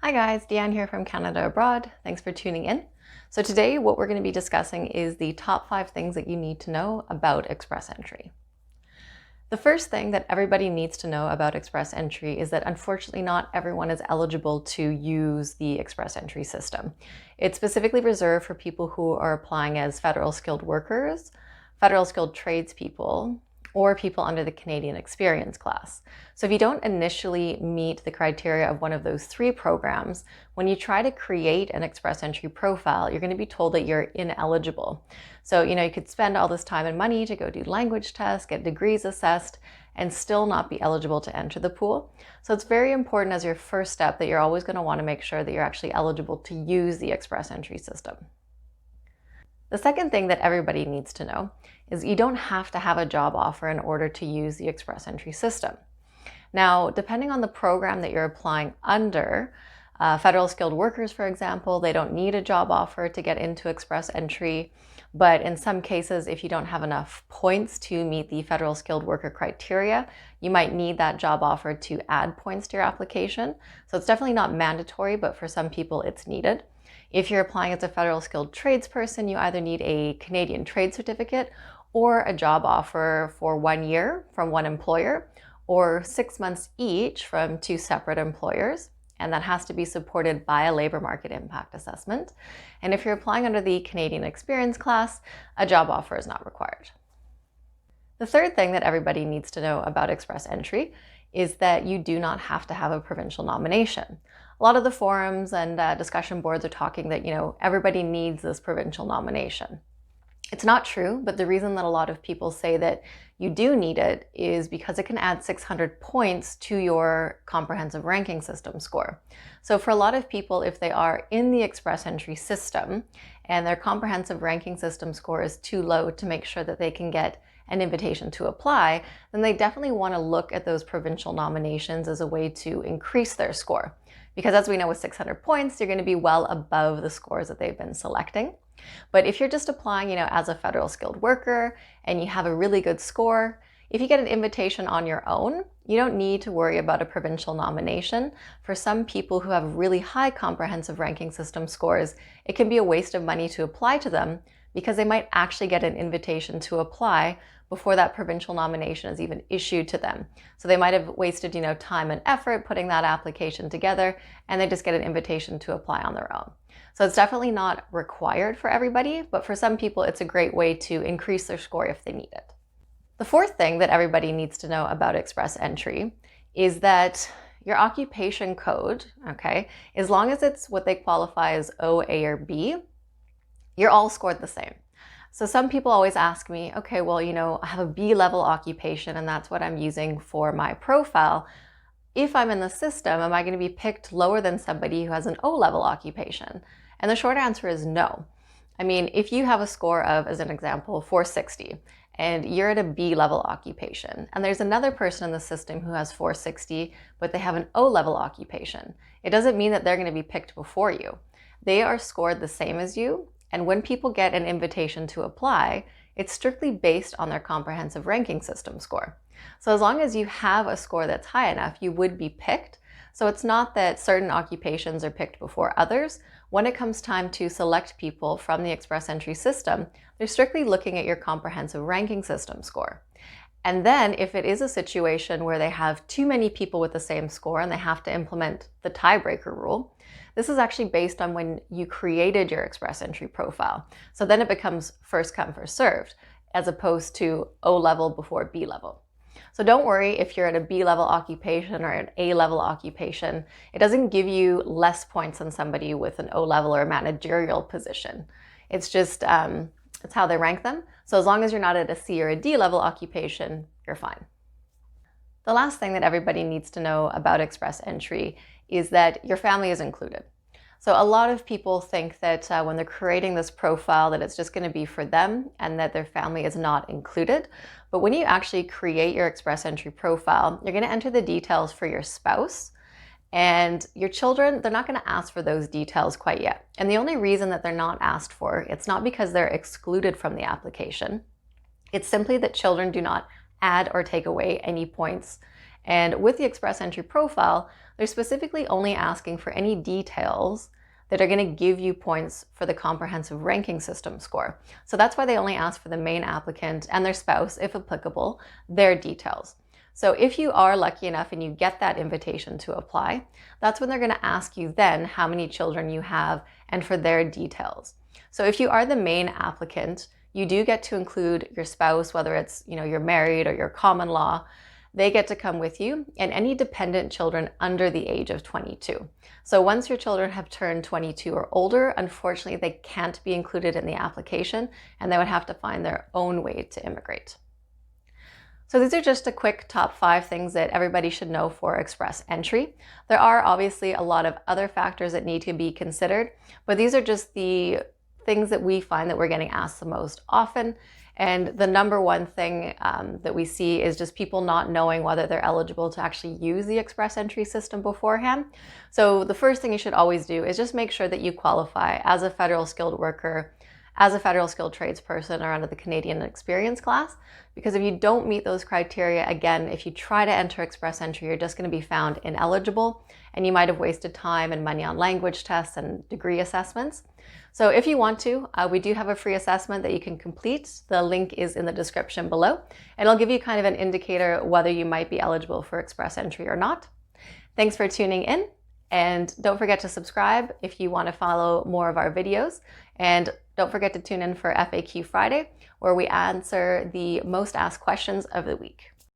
Hi guys, Deanne here from Canada Abroad. Thanks for tuning in. So today what we're going to be discussing is the top 5 things that you need to know about Express Entry. The first thing that everybody needs to know about Express Entry is that unfortunately not everyone is eligible to use the Express Entry system. It's specifically reserved for people who are applying as federal skilled workers, federal skilled tradespeople, or people under the Canadian experience class. So if you don't initially meet the criteria of one of those 3 programs, when you try to create an Express Entry profile, you're going to be told that you're ineligible. So, you could spend all this time and money to go do language tests, get degrees assessed, and still not be eligible to enter the pool. So it's very important as your first step that you're always going to want to make sure that you're actually eligible to use the Express Entry system. The second thing that everybody needs to know is you don't have to have a job offer in order to use the Express Entry system. Now, depending on the program that you're applying under, federal skilled workers, for example, they don't need a job offer to get into Express Entry. But in some cases, if you don't have enough points to meet the federal skilled worker criteria, you might need that job offer to add points to your application. So it's definitely not mandatory, but for some people it's needed. If you're applying as a federal skilled tradesperson, you either need a Canadian trade certificate or a job offer for 1 year from one employer or 6 months each from 2 separate employers. And that has to be supported by a labor market impact assessment. And if you're applying under the Canadian experience class, a job offer is not required. The third thing that everybody needs to know about Express Entry is that you do not have to have a provincial nomination. A lot of the forums and discussion boards are talking that, everybody needs this provincial nomination. It's not true, but the reason that a lot of people say that you do need it is because it can add 600 points to your comprehensive ranking system score. So for a lot of people, if they are in the Express Entry system and their comprehensive ranking system score is too low to make sure that they can get an invitation to apply, then they definitely want to look at those provincial nominations as a way to increase their score. Because as we know, with 600 points, you're going to be well above the scores that they've been selecting. But if you're just applying, as a federal skilled worker and you have a really good score, if you get an invitation on your own, you don't need to worry about a provincial nomination. For some people who have really high comprehensive ranking system scores, it can be a waste of money to apply to them because they might actually get an invitation to apply before that provincial nomination is even issued to them. So they might have wasted, time and effort putting that application together, and they just get an invitation to apply on their own. So it's definitely not required for everybody, but for some people, it's a great way to increase their score if they need it. The fourth thing that everybody needs to know about Express Entry is that your occupation code, as long as it's what they qualify as O, A, or B, you're all scored the same. So some people always ask me, okay, well, I have a B level occupation and that's what I'm using for my profile. If I'm in the system, am I going to be picked lower than somebody who has an O level occupation? And the short answer is no. I mean, if you have a score of, as an example, 460, and you're at a B level occupation, and there's another person in the system who has 460, but they have an O level occupation, it doesn't mean that they're going to be picked before you. They are scored the same as you. And when people get an invitation to apply, it's strictly based on their comprehensive ranking system score. So as long as you have a score that's high enough, you would be picked. So it's not that certain occupations are picked before others. When it comes time to select people from the Express Entry system, they're strictly looking at your comprehensive ranking system score. And then if it is a situation where they have too many people with the same score and they have to implement the tiebreaker rule, this is actually based on when you created your Express Entry profile. So then it becomes first come, first served, as opposed to O level before B level. So don't worry if you're at a B level occupation or an A level occupation. It doesn't give you less points than somebody with an O level or a managerial position. It's just, it's how they rank them. So as long as you're not at a C or a D level occupation, you're fine. The last thing that everybody needs to know about Express Entry is that your family is included. So a lot of people think that when they're creating this profile that it's just going to be for them and that their family is not included. But when you actually create your Express Entry profile, you're going to enter the details for your spouse. And your children, they're not going to ask for those details quite yet. And the only reason that they're not asked for, it's not because they're excluded from the application. It's simply that children do not add or take away any points And with the Express Entry profile, they're specifically only asking for any details that are going to give you points for the comprehensive ranking system score. So that's why they only ask for the main applicant and their spouse, if applicable, their details. So if you are lucky enough and you get that invitation to apply, that's when they're going to ask you then how many children you have and for their details. So if you are the main applicant, you do get to include your spouse, whether it's, you're married or you're common law. They get to come with you, and any dependent children under the age of 22. So once your children have turned 22 or older, unfortunately, they can't be included in the application, and they would have to find their own way to immigrate. So these are just a quick top 5 things that everybody should know for Express Entry. There are obviously a lot of other factors that need to be considered, but these are just the things that we find that we're getting asked the most often. And the number one thing that we see is just people not knowing whether they're eligible to actually use the Express Entry system beforehand. So the first thing you should always do is just make sure that you qualify as a federal skilled worker, as a federal skilled tradesperson, or under the Canadian Experience class. Because if you don't meet those criteria, again, if you try to enter Express Entry, you're just going to be found ineligible, and you might have wasted time and money on language tests and degree assessments. So if you want to, we do have a free assessment that you can complete. The link is in the description below, and it'll give you kind of an indicator whether you might be eligible for Express Entry or not. Thanks for tuning in, and don't forget to subscribe if you want to follow more of our videos. And don't forget to tune in for FAQ Friday, where we answer the most asked questions of the week.